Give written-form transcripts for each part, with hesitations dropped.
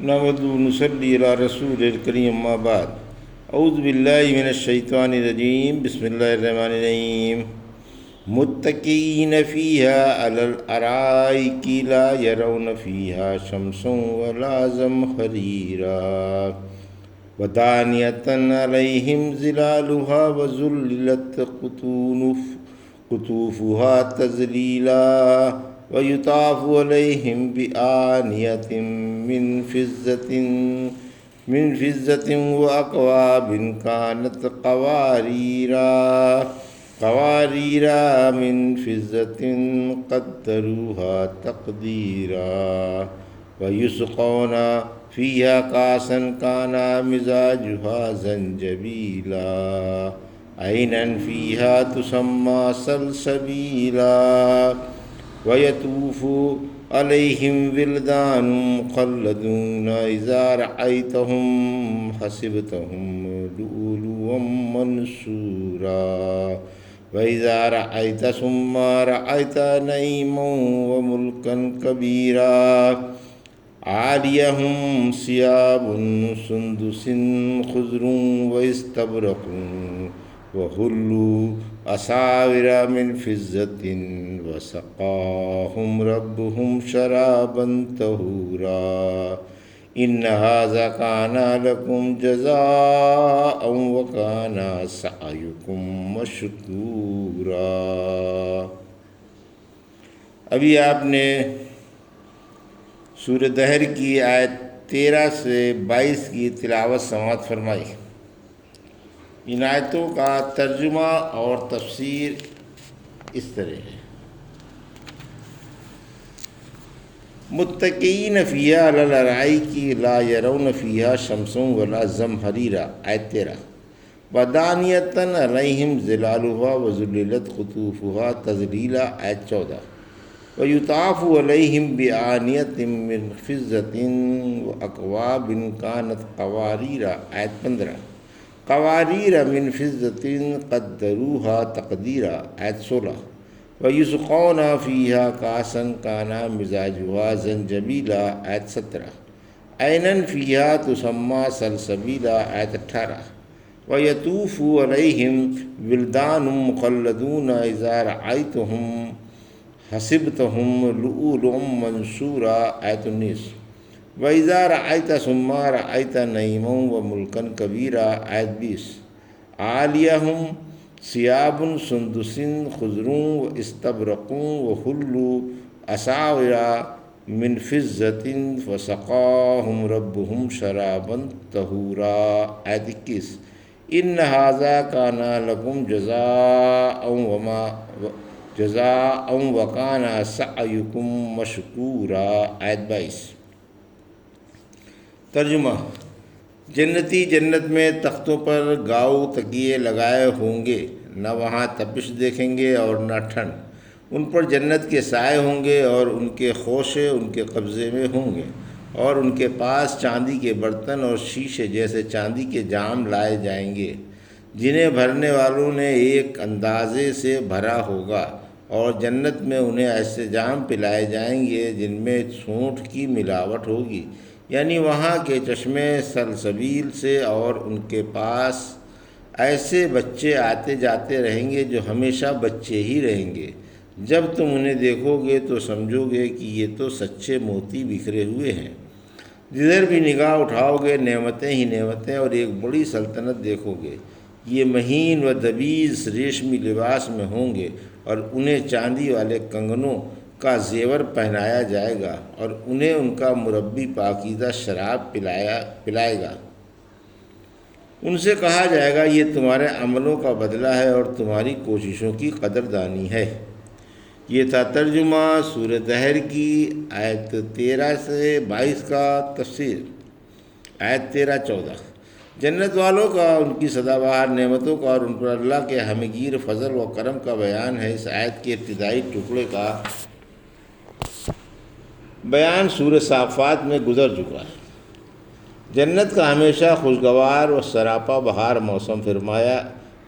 نحمدہ و نصلی علی رسول الکریم اما بعد اعوذ باللہ من الشیطان الرجیم بسم اللہ الرحمن الرحیم متکئین فیہا علی الارائک لا یرون فیہا شمسا ولا زمہریرا ودانیۃ علیہم ظلالها وذللت قطوفها تذلیلا وَيُطَافُ عَلَيْهِمْ بِآنِيَةٍ مِّن فِضَّةٍ وَأَكْوَابٍ كَانَتْ قَوَارِيرَا مِن فِضَّةٍ قَدَّرُوهَا تَقْدِيرًا وَيُسْقَوْنَ فِيهَا كَأْسًا كَانَ مِزَاجُهَا زَنجَبِيلًا عَيْنًا فِيهَا تُسَمَّى سَلْسَبِيلًا وَيَطُوفُ عَلَيْهِمْ وِلْدَانٌ مُّخَلَّدُونَ إِذَا رَأَيْتَهُمْ حَسِبْتَهُمْ لُؤْلُؤًا مَّنثُورًا وَإِذَا رَأَيْتَ ثُمَّ رَأَيْتَ نَعِيمًا وَمُلْكًا كَبِيرًا عَالِيَهُمْ ثِيَابُ سُندُسٍ خُضْرٌ وَإِسْتَبْرَقٌ وَحُلُّوا أَسَاوِرَ مِن فِضَّةٍ وَسَقَاهُمْ رَبُّهُمْ شَرَابًا طَهُورًا إِنَّ هَذَا كَانَ لَكُمْ جَزَاءً وَكَانَ سَعْيُكُمْ مَشْكُورًا۔ ابھی آپ نے سورہ دہر کی آیت 13 سے 22 کی تلاوت سماعت فرمائی۔ ان آیتوں کا ترجمہ اور تفسیر اس طرح ہے: متکئین فیہا علی الارائک لا یرون فیہا شمسا ولا زمہریرا، آیت 13۔ ودانیۃ علیہم ظلالها وذللت قطوفها تذلیلا، آیت 14۔ ویطاف علیہم بآنیۃ من فضۃ واکواب کانت قواریرا، آیت 15۔ قواریر من فضۃ قدروها تقدیرا، آیت 16۔ وَيُسْقَوْنَ فِيهَا كَأْسًا كَانَ مِزَاجُهَا زَنجَبِيلًا، آیت 17۔ عَيْنًا فِيهَا تُسَمَّى سَلْسَبِيلًا، آیت 18۔ وَيَطُوفُ عَلَيْهِمْ وِلْدَانٌ مُّخَلَّدُونَ إِذَا رَأَيْتَهُمْ حَسِبْتَهُمْ لُؤْلُؤًا مَّنثُورًا، آیت 19۔ وَإِذَا رَأَيْتَ ثُمَّ رَأَيْتَ نَعِيمًا وَمُلْكًا كَبِيرًا، آیت 20۔ عَالِيَهُمْ ثِيَابٌ سُندُسٍ خُضْرٌ وَإِسْتَبْرَقٌ وَحُلُّوا أَسَاوِرَ مِن فِضَّةٍ وَسَقَاهُمْ رَبُّهُمْ شَرَابًا طَهُورًا، آیت 21۔ إِنَّ هَذَا كَانَ لَكُمْ جَزَاءً وَكَانَ سَعْيُكُمْ مَشْكُورًا، آیت 22۔ ترجمہ: جنتی جنت میں تختوں پر گاؤ تکیے لگائے ہوں گے، نہ وہاں تپش دیکھیں گے اور نہ ٹھنڈ۔ ان پر جنت کے سائے ہوں گے اور ان کے خوشے ان کے قبضے میں ہوں گے، اور ان کے پاس چاندی کے برتن اور شیشے جیسے چاندی کے جام لائے جائیں گے، جنہیں بھرنے والوں نے ایک اندازے سے بھرا ہوگا، اور جنت میں انہیں ایسے جام پلائے جائیں گے جن میں سونٹھ کی ملاوٹ ہوگی، یعنی وہاں کے چشمے سلسبیل سے، اور ان کے پاس ایسے بچے آتے جاتے رہیں گے جو ہمیشہ بچے ہی رہیں گے۔ جب تم انہیں دیکھو گے تو سمجھو گے کہ یہ تو سچے موتی بکھرے ہوئے ہیں۔ جدھر بھی نگاہ اٹھاؤ گے نعمتیں ہی نعمتیں اور ایک بڑی سلطنت دیکھو گے۔ یہ مہین و دبیز ریشمی لباس میں ہوں گے، اور انہیں چاندی والے کنگنوں کا زیور پہنایا جائے گا، اور انہیں ان کا مربی پاکیزہ شراب پلائے گا۔ ان سے کہا جائے گا یہ تمہارے عملوں کا بدلہ ہے اور تمہاری کوششوں کی قدردانی ہے۔ یہ تھا ترجمہ سورہ دہر کی آیت 13 سے 22 کا تفسیر۔ آیت 13-14 جنت والوں کا، ان کی سدا بہار نعمتوں کا اور ان پر اللہ کے ہمگیر فضل و کرم کا بیان ہے۔ اس آیت کے ابتدائی ٹکڑے کا بیان سورہ صافات میں گزر چکا ہے۔ جنت کا ہمیشہ خوشگوار و سراپا بہار موسم فرمایا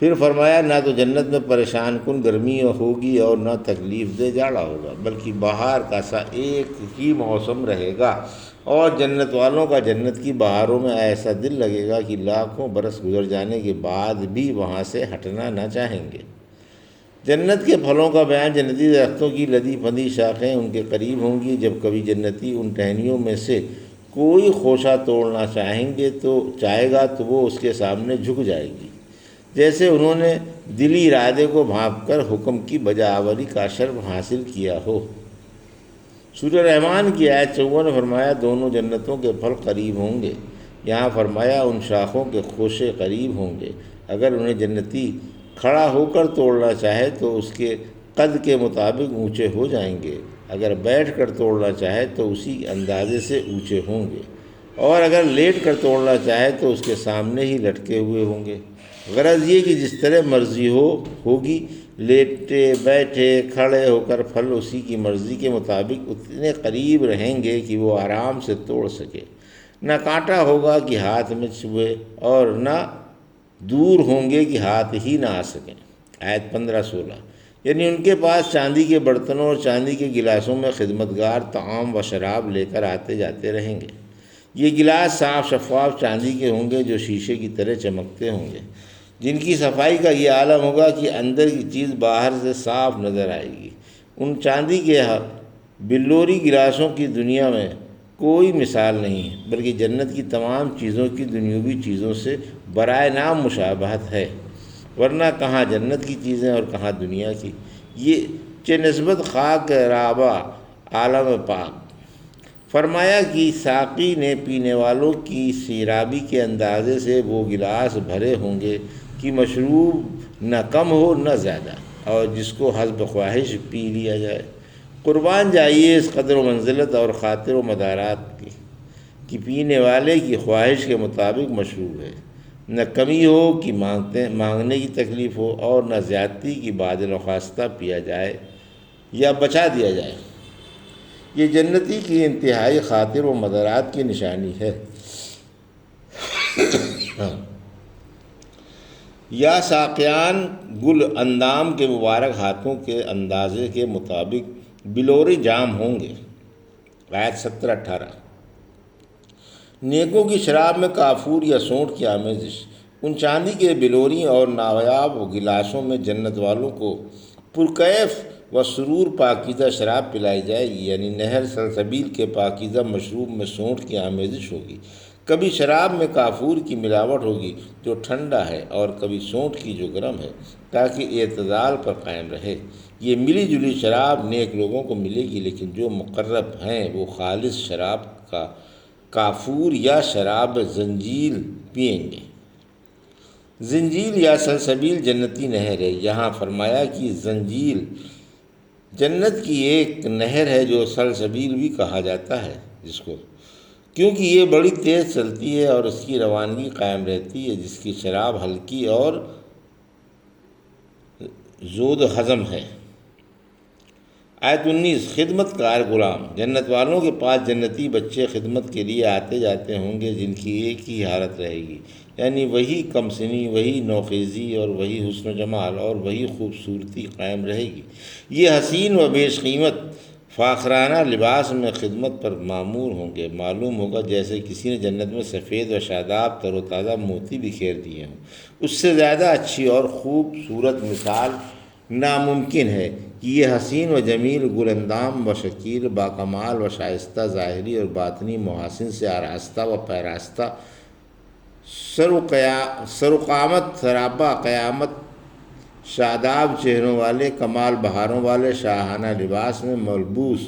پھر فرمایا نہ تو جنت میں پریشان کن گرمی ہوگی اور نہ تکلیف دہ جاڑا ہوگا، بلکہ بہار کا سا ایک ہی موسم رہے گا، اور جنت والوں کا جنت کی بہاروں میں ایسا دل لگے گا کہ لاکھوں برس گزر جانے کے بعد بھی وہاں سے ہٹنا نہ چاہیں گے۔ جنت کے پھلوں کا بیان، جنتی درختوں کی لدی پھندی شاخیں ان کے قریب ہوں گی، جب کبھی جنتی ان ٹہنیوں میں سے کوئی خوشہ توڑنا چاہے گا تو وہ اس کے سامنے جھک جائے گی، جیسے انہوں نے دلی ارادے کو بھانپ کر حکم کی بجاوری کا شرف حاصل کیا ہو۔ سورہ رحمان کی آیت 54 نے فرمایا دونوں جنتوں کے پھل قریب ہوں گے، یہاں فرمایا ان شاخوں کے خوشے قریب ہوں گے، اگر انہیں جنتی کھڑا ہو کر توڑنا چاہے تو اس کے قد کے مطابق اونچے ہو جائیں گے، اگر بیٹھ کر توڑنا چاہے تو اسی اندازے سے اونچے ہوں گے، اور اگر لیٹ کر توڑنا چاہے تو اس کے سامنے ہی لٹکے ہوئے ہوں گے۔ غرض یہ کہ جس طرح مرضی ہوگی، لیٹے بیٹھے کھڑے ہو کر پھل اسی کی مرضی کے مطابق اتنے قریب رہیں گے کہ وہ آرام سے توڑ سکے، نہ کانٹا ہوگا کہ ہاتھ میں چبھے اور نہ دور ہوں گے کہ ہاتھ ہی نہ آ سکیں۔ آیت 15-16 یعنی ان کے پاس چاندی کے برتنوں اور چاندی کے گلاسوں میں خدمتگار طعام و شراب لے کر آتے جاتے رہیں گے۔ یہ گلاس صاف شفاف چاندی کے ہوں گے جو شیشے کی طرح چمکتے ہوں گے، جن کی صفائی کا یہ عالم ہوگا کہ اندر کی چیز باہر سے صاف نظر آئے گی۔ ان چاندی کے بلوری گلاسوں کی دنیا میں کوئی مثال نہیں ہے، بلکہ جنت کی تمام چیزوں کی دنیاوی چیزوں سے برائے نام مشابہت ہے، ورنہ کہاں جنت کی چیزیں اور کہاں دنیا کی۔ یہ چہ نسبت خاک رابع عالم پاک۔ فرمایا کہ ساقی نے پینے والوں کی سیرابی کے اندازے سے وہ گلاس بھرے ہوں گے کہ مشروب نہ کم ہو نہ زیادہ، اور جس کو حسب خواہش پی لیا جائے۔ قربان جائیے اس قدر و منزلت اور خاطر و مدارات کی کہ پینے والے کی خواہش کے مطابق مشروب ہے، نہ کمی ہو کہ مانگنے کی تکلیف ہو، اور نہ زیادتی کی بعد نخواستہ پیا جائے یا بچا دیا جائے۔ یہ جنتی کی انتہائی خاطر و مدارات کی نشانی ہے۔ یا ساقیان گل اندام کے مبارک ہاتھوں کے اندازے کے مطابق بلوری جام ہوں گے۔ آیت 17-18 نیکوں کی شراب میں کافور یا سونٹ کی آمیزش، ان چاندی کے بلوری اور نایاب گلاسوں میں جنت والوں کو پرکیف و سرور پاکیزہ شراب پلائی جائے گی، یعنی نہر سلسبیل کے پاکیزہ مشروب میں سونٹ کی آمیزش ہوگی۔ کبھی شراب میں کافور کی ملاوٹ ہوگی جو ٹھنڈا ہے، اور کبھی سونٹ کی جو گرم ہے، تاکہ اعتدال پر قائم رہے۔ یہ ملی جلی شراب نیک لوگوں کو ملے گی، لیکن جو مقرب ہیں وہ خالص شراب کا کافور یا شراب زنجیل پئیں گے۔ زنجیل یا سلسبیل جنتی نہر ہے۔ یہاں فرمایا کہ زنجیل جنت کی ایک نہر ہے جو سلسبیل بھی کہا جاتا ہے، جس کو کیونکہ یہ بڑی تیز چلتی ہے اور اس کی روانگی قائم رہتی ہے، جس کی شراب ہلکی اور زود ہضم ہے۔ آیت 19 خدمت کار غلام، جنت والوں کے پاس جنتی بچے خدمت کے لیے آتے جاتے ہوں گے، جن کی ایک ہی حالت رہے گی، یعنی وہی کم سنی، وہی نوخیزی اور وہی حسن و جمال اور وہی خوبصورتی قائم رہے گی۔ یہ حسین و بیش قیمت فاخرانہ لباس میں خدمت پر معمور ہوں گے۔ معلوم ہوگا جیسے کسی نے جنت میں سفید و شاداب تر و تازہ موتی بکھیر دیے ہوں۔ اس سے زیادہ اچھی اور خوبصورت مثال ناممکن ہے کہ یہ حسین و جمیل گل اندام و شکیل باکمال و شائستہ ظاہری اور باطنی محاسن سے آراستہ و پیراستہ سروقامت سرابہ قیامت شاداب چہروں والے کمال بہاروں والے شاہانہ لباس میں ملبوس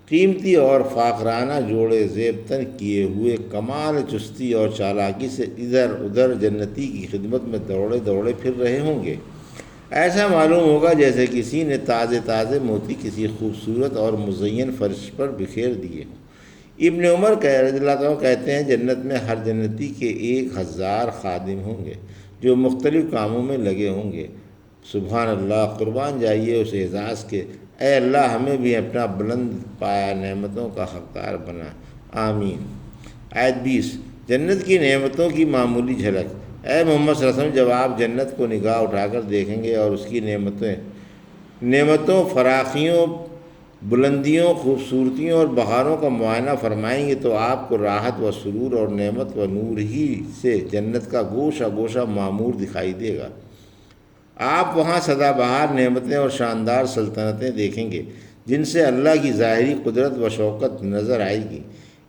قیمتی اور فاخرانہ جوڑے زیب تن کیے ہوئے کمال چستی اور چالاکی سے ادھر ادھر جنتی کی خدمت میں دوڑے دوڑے پھر رہے ہوں گے۔ ایسا معلوم ہوگا جیسے کسی نے تازے تازے موتی کسی خوبصورت اور مزین فرش پر بکھیر دیے ہوں۔ ابن عمر رضی اللہ عنہ کہتے ہیں جنت میں ہر جنتی کے 1000 خادم ہوں گے جو مختلف کاموں میں لگے ہوں گے۔ سبحان اللہ، قربان جائیے اس اعزاز کے، اے اللہ ہمیں بھی اپنا بلند پایا نعمتوں کا حقدار بنا، آمین۔ آیت 20 جنت کی نعمتوں کی معمولی جھلک، اے محمد صلی اللہ علیہ وسلم، جب آپ جنت کو نگاہ اٹھا کر دیکھیں گے اور اس کی نعمتوں، فراخیوں، بلندیوں، خوبصورتیوں اور بہاروں کا معائنہ فرمائیں گے تو آپ کو راحت و سرور اور نعمت و نور ہی سے جنت کا گوشہ گوشہ معمور دکھائی دے گا۔ آپ وہاں سدا بہار نعمتیں اور شاندار سلطنتیں دیکھیں گے جن سے اللہ کی ظاہری قدرت و شوکت نظر آئے گی۔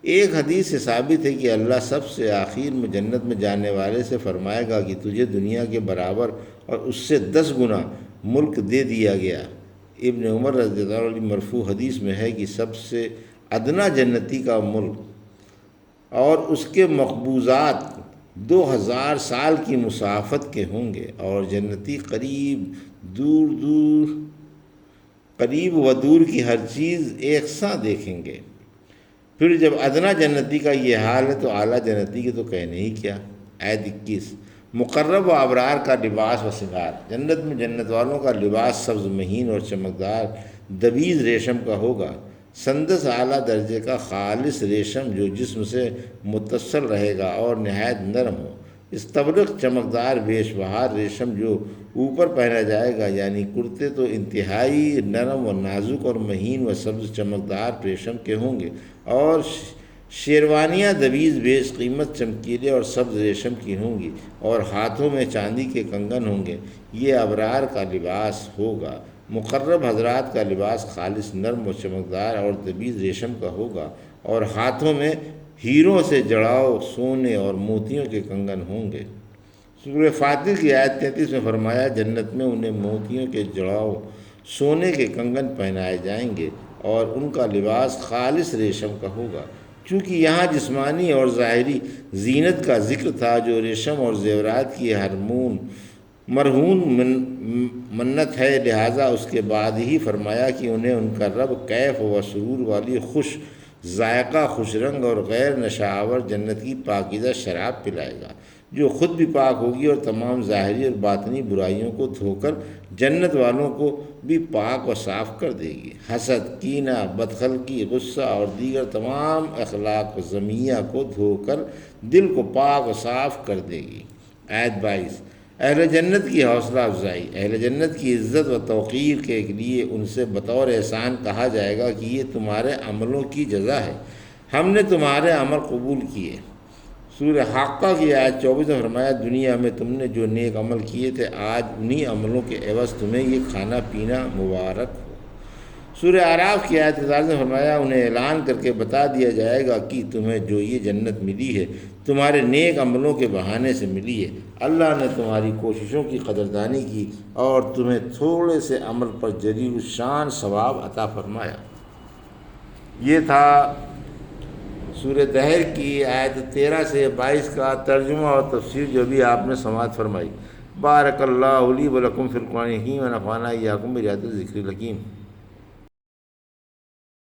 ایک حدیث سے ثابت ہے کہ اللہ سب سے آخر میں جنت میں جانے والے سے فرمائے گا کہ تجھے دنیا کے برابر اور اس سے 10 گنا ملک دے دیا گیا۔ ابن عمر رضی اللہ عنہ مرفوع حدیث میں ہے کہ سب سے ادنا جنتی کا ملک اور اس کے مقبوضات 2000 سال کی مسافت کے ہوں گے، اور جنتی قریب و دور کی ہر چیز یکساں دیکھیں گے۔ پھر جب ادنا جنتی کا یہ حال ہے تو اعلیٰ جنتی کے تو کہنے ہی کیا۔ آیت 21، مقرب و ابرار کا لباس و سنگار۔ جنت میں جنت والوں کا لباس سبز مہین اور چمکدار دبیز ریشم کا ہوگا، سندس اعلیٰ درجے کا خالص ریشم جو جسم سے متصل رہے گا اور نہایت نرم ہو۔ استبرق چمکدار بیش بہار ریشم جو اوپر پہنا جائے گا، یعنی کرتے تو انتہائی نرم و نازک اور مہین و سبز چمکدار ریشم کے ہوں گے، اور شیروانیاں دبیز بیش قیمت چمکیلے اور سبز ریشم کی ہوں گی، اور ہاتھوں میں چاندی کے کنگن ہوں گے۔ یہ ابرار کا لباس ہوگا۔ مقرب حضرات کا لباس خالص نرم و چمکدار اور دبیز ریشم کا ہوگا، اور ہاتھوں میں ہیروں سے جڑاؤ سونے اور موتیوں کے کنگن ہوں گے۔ سورہ فاتر کی آیت 33 میں فرمایا، جنت میں انہیں موتیوں کے جڑاؤ سونے کے کنگن پہنائے جائیں گے اور ان کا لباس خالص ریشم کا ہوگا۔ چونکہ یہاں جسمانی اور ظاہری زینت کا ذکر تھا جو ریشم اور زیورات کی مرہون منت ہے، لہٰذا اس کے بعد ہی فرمایا کہ انہیں ان کا رب کیف و سرور والی خوش ذائقہ، خوش رنگ اور غیر نشاور جنت کی پاکیزہ شراب پلائے گا، جو خود بھی پاک ہوگی اور تمام ظاہری اور باطنی برائیوں کو دھو کر جنت والوں کو بھی پاک و صاف کر دے گی۔ حسد، کینہ، بدخلقی، غصہ اور دیگر تمام اخلاق ذمیہ کو دھو کر دل کو پاک و صاف کر دے گی۔ آیت 22، اہل جنت کی حوصلہ افزائی۔ اہل جنت کی عزت و توقیر کے لیے ان سے بطور احسان کہا جائے گا کہ یہ تمہارے عملوں کی جزا ہے، ہم نے تمہارے عمل قبول کیے۔ سورہ حاقہ کی آیت 24 میں فرمایا، دنیا میں تم نے جو نیک عمل کیے تھے، آج انہی عملوں کے عوض تمہیں یہ کھانا پینا مبارک ہو۔ سورہ اعراف کی آیت 40 میں فرمایا، انہیں اعلان کر کے بتا دیا جائے گا کہ تمہیں جو یہ جنت ملی ہے تمہارے نیک عملوں کے بہانے سے ملی ہے، اللہ نے تمہاری کوششوں کی قدردانی کی اور تمہیں تھوڑے سے عمل پر جلیل الشان ثواب عطا فرمایا۔ یہ تھا سورہ دہر کی آیت 13 سے 22 کا ترجمہ اور تفسیر جو بھی آپ نے سماعت فرمائی۔ بارک اللہ لی و لکم فی القرآن الحکیم و نفعنی وایاکم بآیات الذکر الحکیم۔